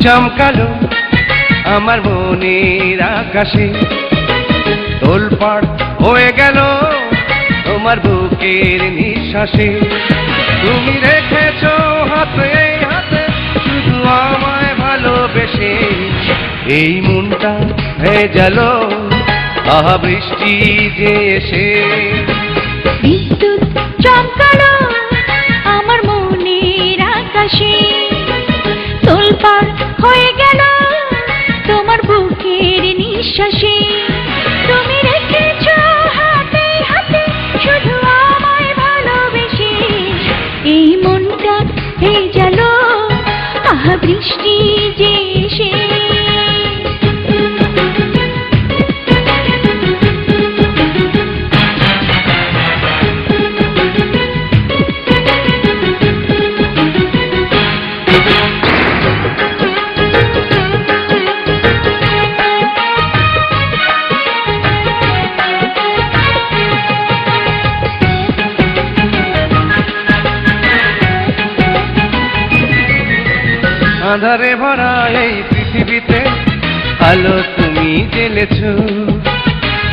চমকালো আমার মনের আকাশে, তোলপাড় হয়ে গেল তোমার বুকের নিঃশ্বাসে। তুমি রেখেছো হাতে হাতে শুধু আমায় ভালোবেসে, এই মনটা ভেজালো আহা বৃষ্টি যে এসে। বিদ্যুৎ চমকালো আমার মনের আকাশে, তোলপাড় হয়ে গেল তোমার বুকের নিঃশ্বাসে। তুমি রেখেছো হাতে হাতে শুধু আমায় ভালোবেসে, এই মনটা ভেজালো আহা বৃষ্টি যে এসে। আঁধারে ভরা এই পৃথিবীতে আলো তুমি জ্বেলেছো,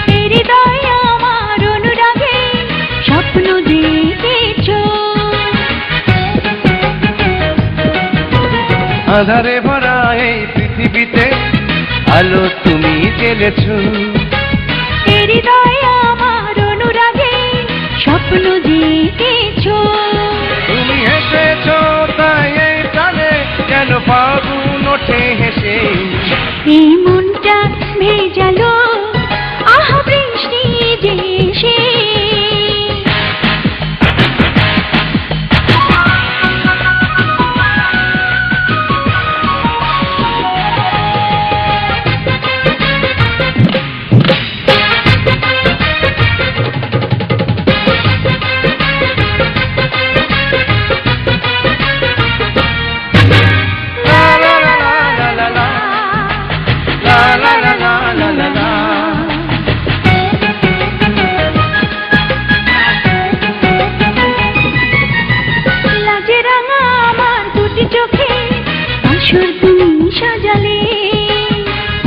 হৃদয় আমার অনুরাগে স্বপ্ন দেখেছো। আঁধারে ভরা এই পৃথিবীতে আলো তুমি জ্বেলেছো, হৃদয় আমার অনুরাগে স্বপ্ন দেখেছো। তুমি হেসেছো তাই এই প্রাণে যেন ফাগুন ওঠে হেসে, এই মনটা ভেজালো আহা বৃষ্টি যে এসে।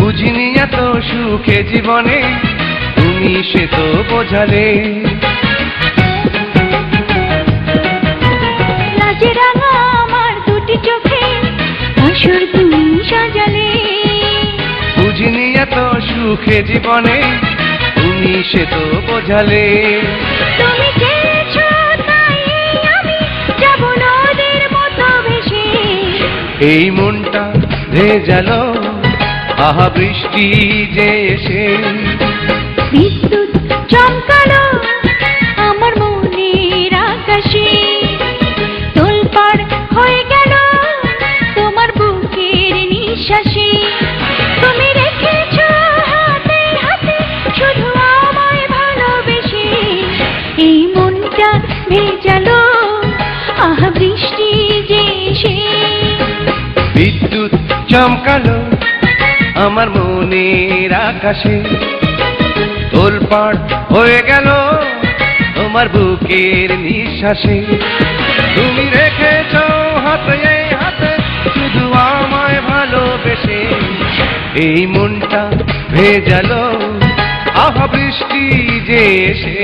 বুঝিনি এত সুখে জীবনে তুমি সে তো বোঝালে, লাজে রাঙা আমার দুটি চোখে আসর তুমি সাজালে। বুঝিনি এত সুখে জীবনে তুমি সে তো বোঝালে। তুমি চেয়েছো তাই আমি যাব নদীর মতো ভেসে, এই মনটা ভেজালো আহা বৃষ্টি যে এসে। বিদ্যুৎ চমকালো আমার মনের আকাশে, তোলপাড় হয়ে গেল তোমার বুকের নিঃশ্বাসে। তুমি রেখেছো হাতে হাতে শুধু আমায় ভালোবেসে, এই মনটা ভেজালো আহা বৃষ্টি যে এসে। বিদ্যুৎ চমকালো আমার মনের আকাশে, তোলপাড় হয়ে গেল তোমার বুকের নিঃশ্বাসে। তুমি রেখেছো হাতে হাতে শুধু আমায় ভালোবেসে, এই মনটা ভেজালো আহা বৃষ্টি যে এসে।